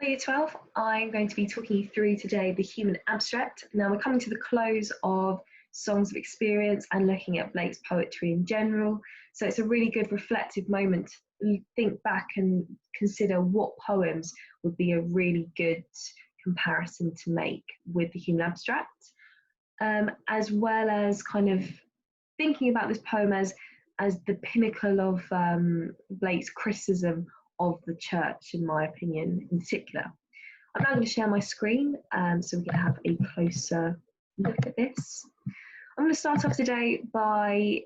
For Year 12, I'm going to be talking you through today the human abstract. Now we're coming to the close of Songs of Experience and looking at Blake's poetry in general. So it's a really good reflective moment to think back and consider what poems would be a really good comparison to make with the human abstract, as well as kind of thinking about this poem as the pinnacle of Blake's criticism of the church, in my opinion, in particular. I'm now going to share my screen so we can have a closer look at this. I'm going to start off today by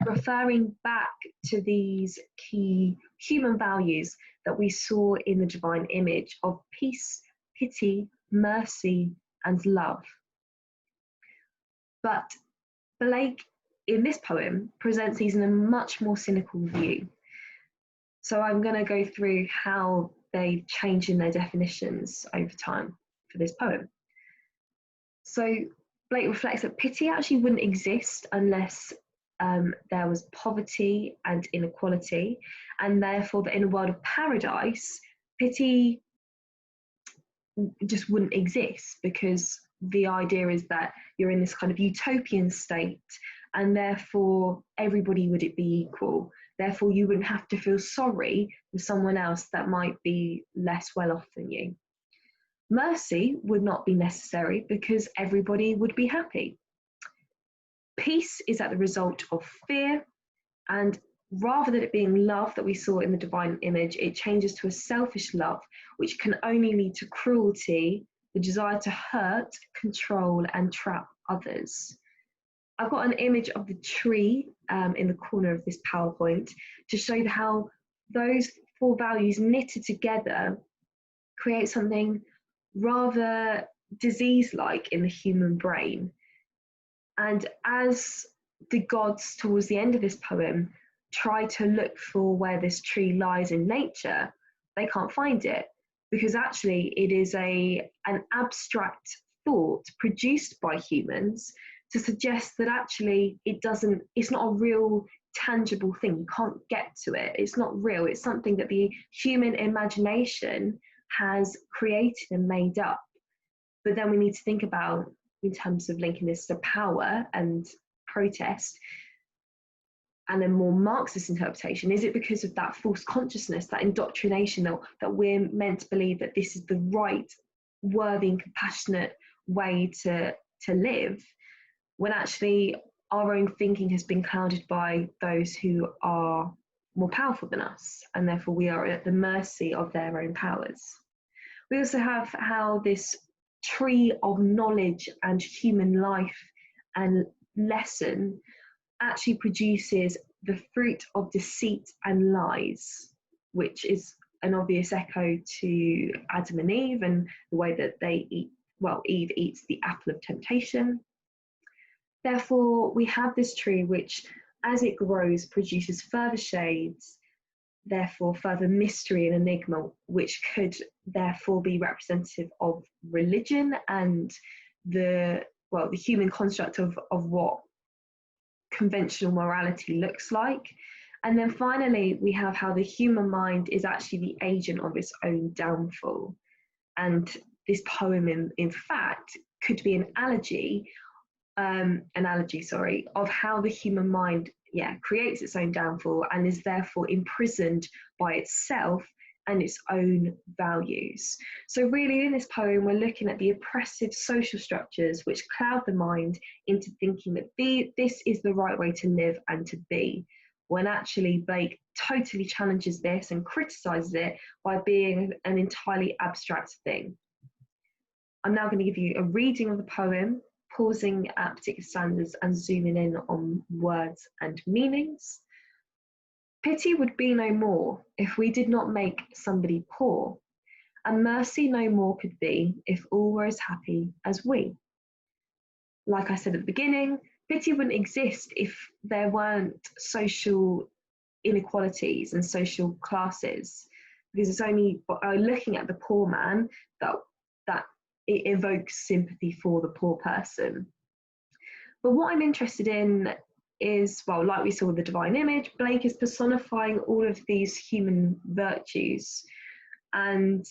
referring back to these key human values that we saw in the divine image of peace, pity, mercy, and love. But Blake, in this poem, presents these in a much more cynical view. So I'm going to go through how they change in their definitions over time for this poem. So Blake reflects that pity actually wouldn't exist unless there was poverty and inequality, and therefore that in a world of paradise, pity just wouldn't exist, because the idea is that you're in this kind of utopian state, and therefore everybody would be equal. Therefore, you wouldn't have to feel sorry for someone else that might be less well off than you. Mercy would not be necessary because everybody would be happy. Peace is at the result of fear, and rather than it being love that we saw in the divine image, it changes to a selfish love, which can only lead to cruelty, the desire to hurt, control, and trap others. I've got an image of the tree in the corner of this PowerPoint to show how those four values knitted together create something rather disease-like in the human brain. And as the gods towards the end of this poem try to look for where this tree lies in nature, they can't find it, because actually it is an abstract thought produced by humans to suggest that actually it's not a real tangible thing. You can't get to it. It's not real. It's something that the human imagination has created and made up. But then we need to think about, in terms of linking this to power and protest, and a more Marxist interpretation, is it because of that false consciousness, that indoctrination that we're meant to believe that this is the right, worthy and compassionate way to live, when actually our own thinking has been clouded by those who are more powerful than us, and therefore we are at the mercy of their own powers. We also have how this tree of knowledge and human life and lesson actually produces the fruit of deceit and lies, which is an obvious echo to Adam and Eve and the way that they eat. Well, Eve eats the apple of temptation. Therefore, we have this tree which, as it grows, produces further shades, therefore further mystery and enigma, which could therefore be representative of religion and the human construct of what conventional morality looks like. And then finally, we have how the human mind is actually the agent of its own downfall. And this poem, in fact, could be an analogy, of how the human mind creates its own downfall and is therefore imprisoned by itself and its own values. So really in this poem we're looking at the oppressive social structures which cloud the mind into thinking that this is the right way to live and to be, when actually Blake totally challenges this and criticises it by being an entirely abstract thing. I'm now going to give you a reading of the poem, pausing at particular standards and zooming in on words and meanings. Pity would be no more if we did not make somebody poor, and mercy no more could be if all were as happy as we. Like I said at the beginning, pity wouldn't exist if there weren't social inequalities and social classes, because it's only by looking at the poor man that it evokes sympathy for the poor person. But what I'm interested in is, well, like we saw with the divine image, Blake is personifying all of these human virtues and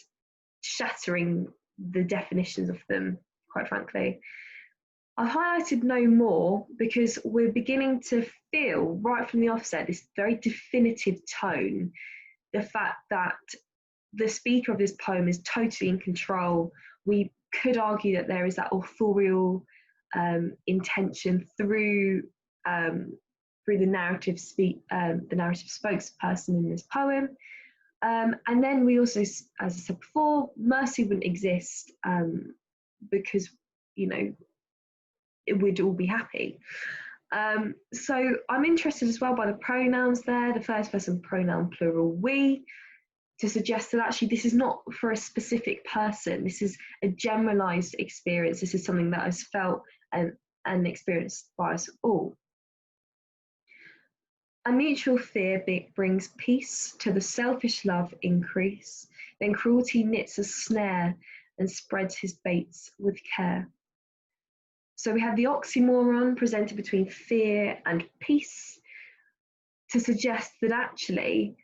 shattering the definitions of them, quite frankly. I've highlighted no more because we're beginning to feel right from the offset this very definitive tone, the fact that the speaker of this poem is totally in control. We could argue that there is that authorial intention through the narrative spokesperson in this poem. And then we also, as I said before, mercy wouldn't exist because, you know, we'd all be happy. So I'm interested as well by the pronouns there, the first person pronoun plural we, to suggest that actually this is not for a specific person. This is a generalized experience. This is something that is felt and experienced by us all. A mutual fear brings peace to the selfish love increase. Then cruelty knits a snare and spreads his baits with care. So we have the oxymoron presented between fear and peace to suggest that actually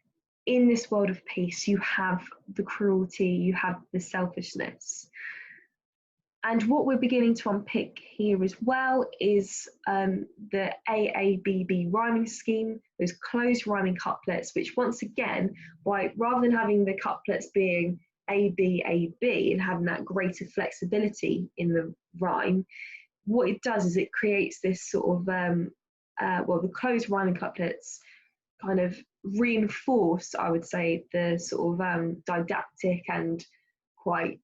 in this world of peace you have the cruelty, you have the selfishness. And what we're beginning to unpick here as well is the AABB rhyming scheme, those closed rhyming couplets, which once again, rather than having the couplets being AB, AB and having that greater flexibility in the rhyme, what it does is it creates this sort of, the closed rhyming couplets kind of reinforce, I would say, the sort of didactic and quite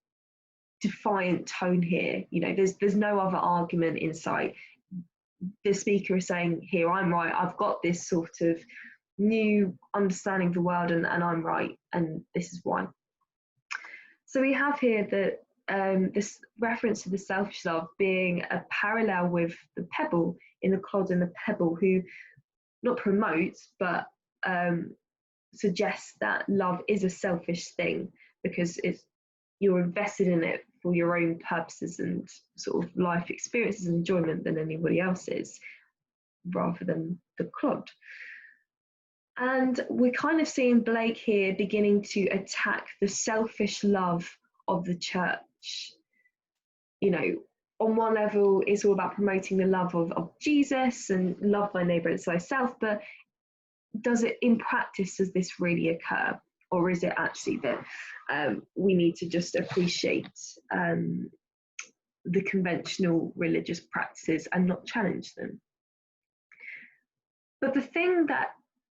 defiant tone here. You know, there's no other argument in sight. The speaker is saying, here, I'm right, I've got this sort of new understanding of the world and I'm right, and this is why. So we have here that this reference to the selfish love being a parallel with the pebble in the clod and the pebble, who not promotes but suggests that love is a selfish thing because you're invested in it for your own purposes and sort of life experiences and enjoyment than anybody else's, rather than the clod. And we're kind of seeing Blake here beginning to attack the selfish love of the church. You know, on one level, it's all about promoting the love of Jesus and love thy neighbour as thyself, but does it in practice, does this really occur? Or is it actually that we need to just appreciate the conventional religious practices and not challenge them? But the thing that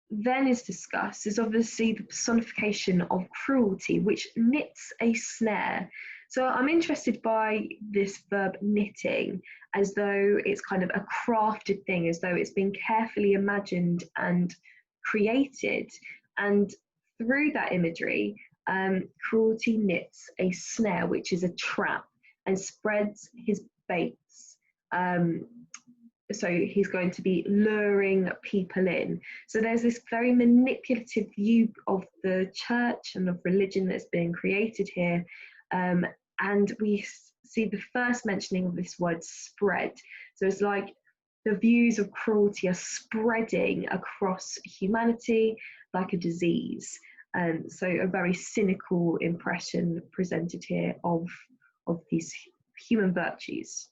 then is discussed is obviously the personification of cruelty, which knits a snare. So I'm interested by this verb knitting as though it's kind of a crafted thing, as though it's been carefully imagined and created. And through that imagery, cruelty knits a snare, which is a trap, and spreads his baits. So he's going to be luring people in. So there's this very manipulative view of the church and of religion that's being created here. And we see the first mentioning of this word spread. So it's like the views of cruelty are spreading across humanity like a disease. So a very cynical impression presented here of these human virtues.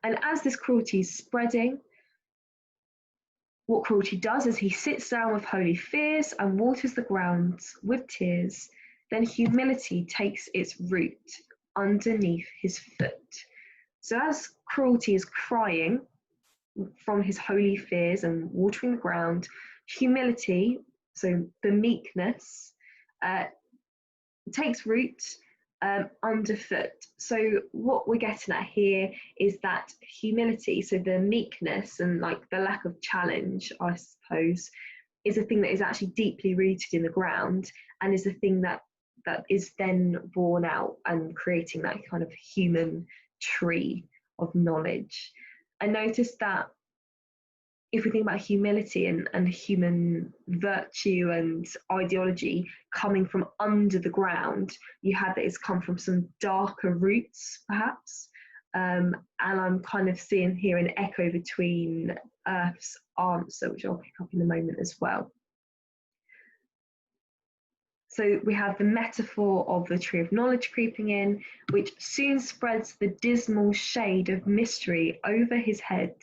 And as this cruelty is spreading, what cruelty does is he sits down with holy fears and waters the ground with tears. Then humility takes its root underneath his foot. So as cruelty is crying from his holy fears and watering the ground, humility, so the meekness, takes root underfoot. So what we're getting at here is that humility, so the meekness and like the lack of challenge, I suppose, is a thing that is actually deeply rooted in the ground and is a thing that is then born out and creating that kind of human tree of knowledge. And notice that if we think about humility and human virtue and ideology coming from under the ground, you had that it's come from some darker roots, perhaps. And I'm kind of seeing here an echo between Earth's answer, which I'll pick up in a moment as well. So we have the metaphor of the tree of knowledge creeping in, which soon spreads the dismal shade of mystery over his head,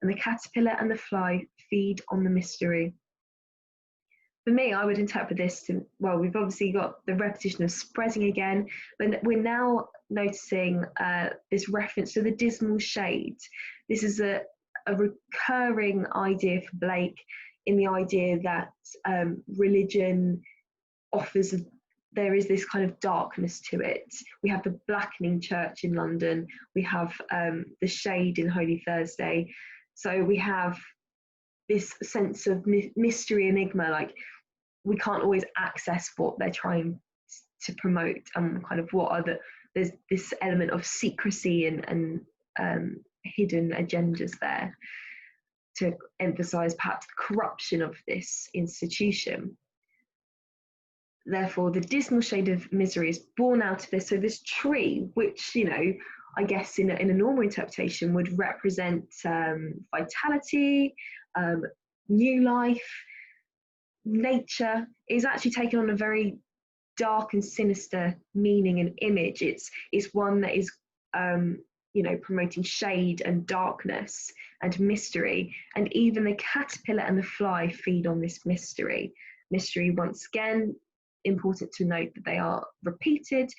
and the caterpillar and the fly feed on the mystery. For me, I would interpret this to, well, we've obviously got the repetition of spreading again, but we're now noticing this reference to the dismal shade. This is a recurring idea for Blake, in the idea that religion offers, there is this kind of darkness to it. We have the blackening church in London, we have the shade in Holy Thursday. So we have this sense of mystery, enigma, like we can't always access what they're trying to promote, and kind of what are there's this element of secrecy and hidden agendas there to emphasize perhaps the corruption of this institution. Therefore, the dismal shade of misery is born out of this. So this tree, which, you know, I guess in a normal interpretation would represent vitality, new life, nature, is actually taken on a very dark and sinister meaning and image. It's one that is you know, promoting shade and darkness and mystery, and even the caterpillar and the fly feed on this mystery. Mystery, once again, important to note that they are repeated.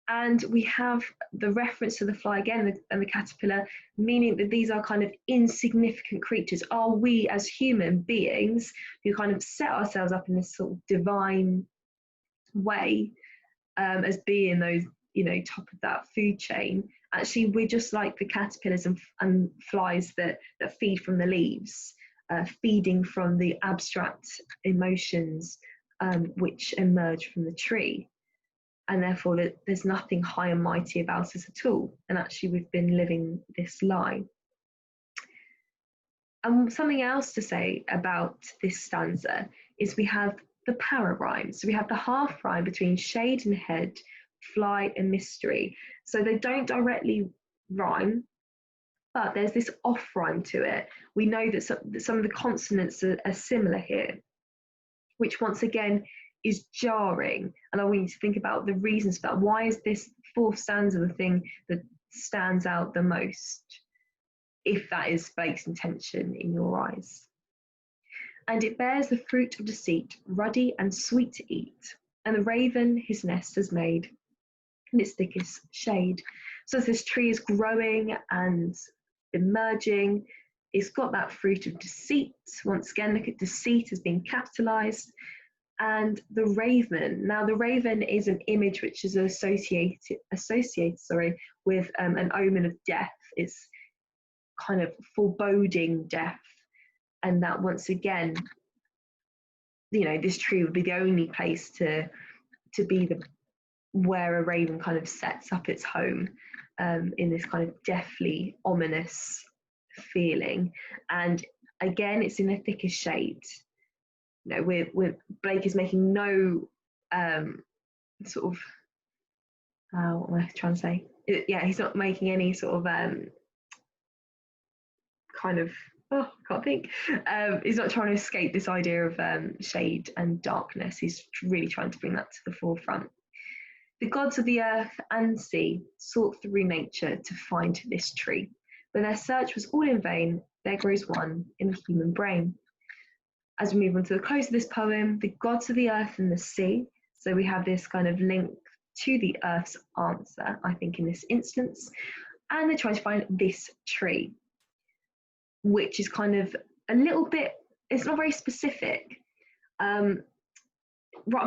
And we have the reference to the fly again and the caterpillar, meaning that these are kind of insignificant creatures. Are we as human beings who kind of set ourselves up in this sort of divine way as being those, you know, top of that food chain? Actually, we're just like the caterpillars and flies that feed from the leaves, feeding from the abstract emotions which emerge from the tree. And therefore, there's nothing high and mighty about us at all. And actually, we've been living this lie. And something else to say about this stanza is we have the para rhyme. So we have the half rhyme between shade and head, fly and mystery. So they don't directly rhyme, but there's this off rhyme to it. We know that some of the consonants are similar here, which once again is jarring. And I want you to think about the reasons for that. Why is this fourth stanza the thing that stands out the most, if that is Blake's intention in your eyes? And it bears the fruit of deceit, ruddy and sweet to eat, and the raven his nest has made in its thickest shade. So as this tree is growing and emerging, it's got that fruit of deceit. Once again, look at deceit as being capitalized. And the raven. Now, the raven is an image which is associated with an omen of death. It's kind of foreboding death, and that once again, you know, this tree would be the only place to be where a raven kind of sets up its home, in this kind of deathly, ominous feeling. And again, it's in the thickest shade. You know, Blake is making no sort of what am I trying to say? He's not making any sort of kind of I can't think. He's not trying to escape this idea of shade and darkness. He's really trying to bring that to the forefront. The gods of the earth and sea sought through nature to find this tree, but their search was all in vain. There grows one in the human brain. As we move on to the close of this poem, the gods of the earth and the sea. So we have this kind of link to the earth's answer, I think, in this instance. And they're trying to find this tree, which is kind of a little bit, it's not very specific. Rather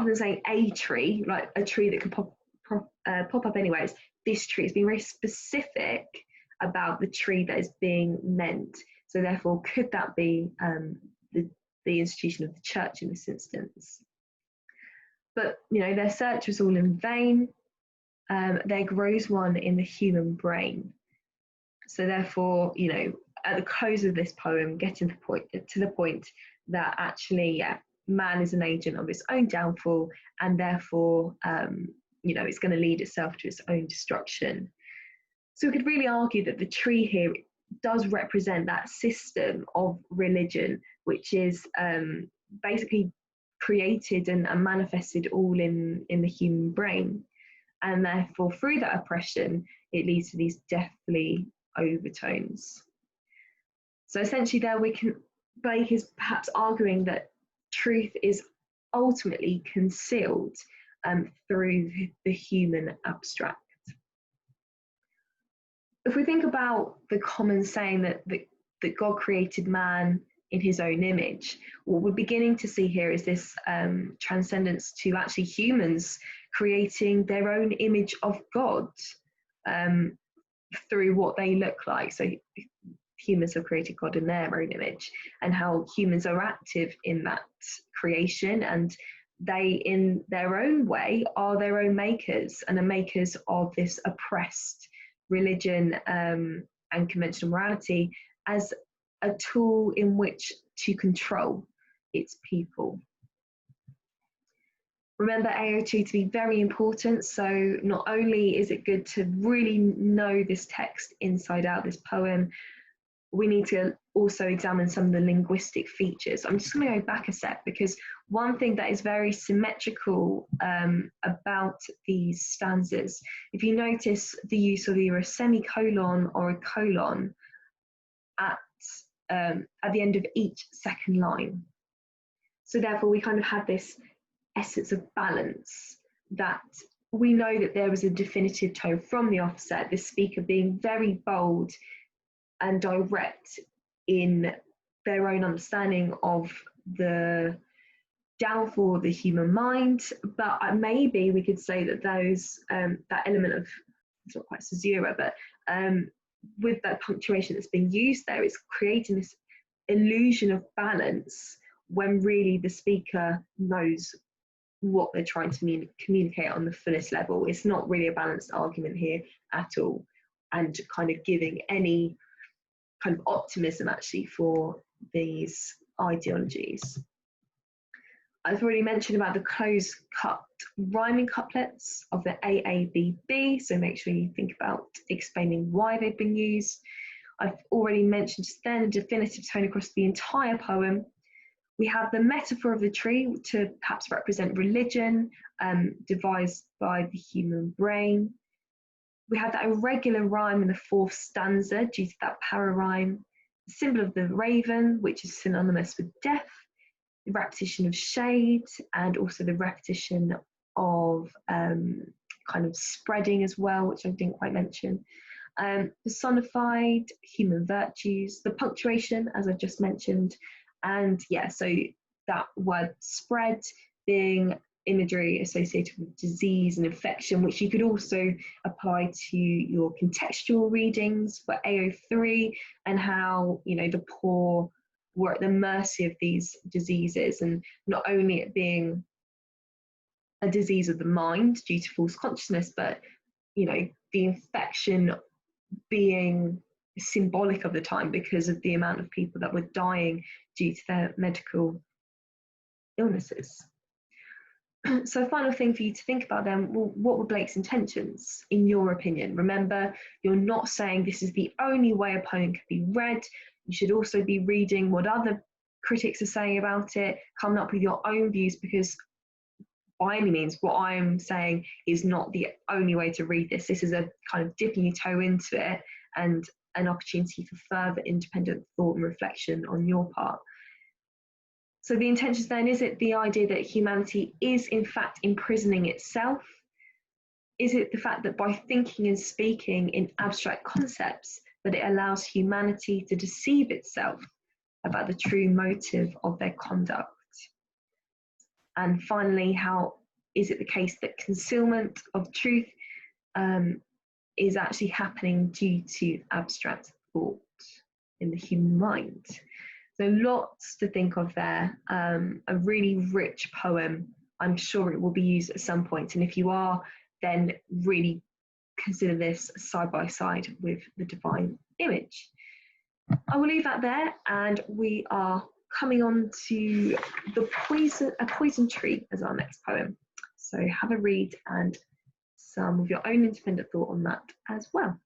than saying a tree, like a tree that can pop up anywhere, it's this tree. It's being very specific about the tree that is being meant. So therefore, could that be the institution of the church in this instance? But, you know, their search was all in vain. There grows one in the human brain. So therefore, you know, at the close of this poem, getting to the point that actually, man is an agent of its own downfall, and therefore, you know, it's going to lead itself to its own destruction. So we could really argue that the tree here does represent that system of religion, which is basically created and manifested all in the human brain. And therefore, through that oppression, it leads to these deathly overtones. So essentially there Blake is perhaps arguing that truth is ultimately concealed through the human abstract. If we think about the common saying that God created man in his own image, what we're beginning to see here is this transcendence to actually humans creating their own image of God through what they look like. So humans have created God in their own image, and how humans are active in that creation, and they in their own way are their own makers, and are makers of this oppressed religion and conventional morality as a tool in which to control its people. Remember AO2 to be very important, so not only is it good to really know this text inside out, this poem, we need to also examine some of the linguistic features. I'm just going to go back a sec, because one thing that is very symmetrical about these stanzas, if you notice the use of either a semicolon or a colon at the end of each second line. So therefore we kind of have this essence of balance, that we know that there was a definitive tone from the offset, the speaker being very bold and direct in their own understanding of the downfall of the human mind. But maybe we could say that those that element of, it's not quite caesura, but with that punctuation that's being used there, it's creating this illusion of balance when really the speaker knows what they're trying to communicate on the fullest level. It's not really a balanced argument here at all, and kind of giving any kind of optimism actually for these ideologies. I've already mentioned about the closed cut rhyming couplets of the AABB, so make sure you think about explaining why they've been used. I've already mentioned just then a definitive tone across the entire poem. We have the metaphor of the tree to perhaps represent religion, devised by the human brain. We have that irregular rhyme in the fourth stanza due to that para-rhyme. The symbol of the raven, which is synonymous with death. The repetition of shade, and also the repetition of kind of spreading as well, which I didn't quite mention. Personified human virtues, the punctuation, as I've just mentioned, and yeah, so that word spread being imagery associated with disease and infection, which you could also apply to your contextual readings for AO3, and how, you know, the poor were at the mercy of these diseases, and not only it being a disease of the mind due to false consciousness, but, you know, the infection being symbolic of the time because of the amount of people that were dying due to their medical illnesses. So final thing for you to think about then, well, what were Blake's intentions, in your opinion? Remember, you're not saying this is the only way a poem could be read. You should also be reading what other critics are saying about it, coming up with your own views, because by any means, what I'm saying is not the only way to read this. This is a kind of dipping your toe into it, and an opportunity for further independent thought and reflection on your part. So the intentions then, is it the idea that humanity is in fact imprisoning itself? Is it the fact that by thinking and speaking in abstract concepts that it allows humanity to deceive itself about the true motive of their conduct? And finally, how is it the case that concealment of truth is actually happening due to abstract thought in the human mind? So lots to think of there. A really rich poem. I'm sure it will be used at some point, and if you are, then really consider this side by side with the divine image. I will leave that there, and we are coming on to A Poison Tree as our next poem. So have a read and some of your own independent thought on that as well.